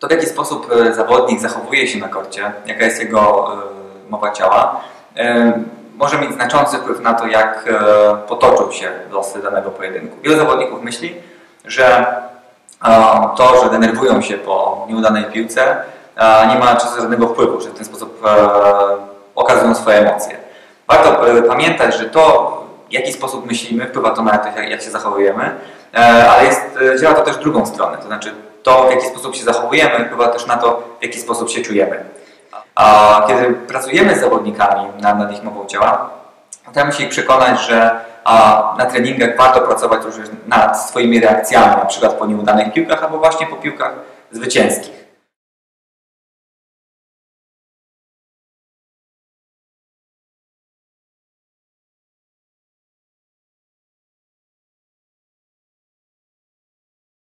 to w jaki sposób zawodnik zachowuje się na korcie, jaka jest jego mowa ciała, może mieć znaczący wpływ na to, jak potoczą się losy danego pojedynku. Wielu zawodników myśli, że to, że denerwują się po nieudanej piłce, nie ma żadnego wpływu, że w ten sposób okazują swoje emocje. Warto pamiętać, że to, w jaki sposób myślimy, wpływa to na to, jak się zachowujemy, ale działa to też w drugą stronę. To znaczy, to, w jaki sposób się zachowujemy, wpływa też na to, w jaki sposób się czujemy. A kiedy pracujemy z zawodnikami nad ich mową ciała, staramy się ich przekonać, że na treningach warto pracować również nad swoimi reakcjami, na przykład po nieudanych piłkach albo właśnie po piłkach zwycięskich.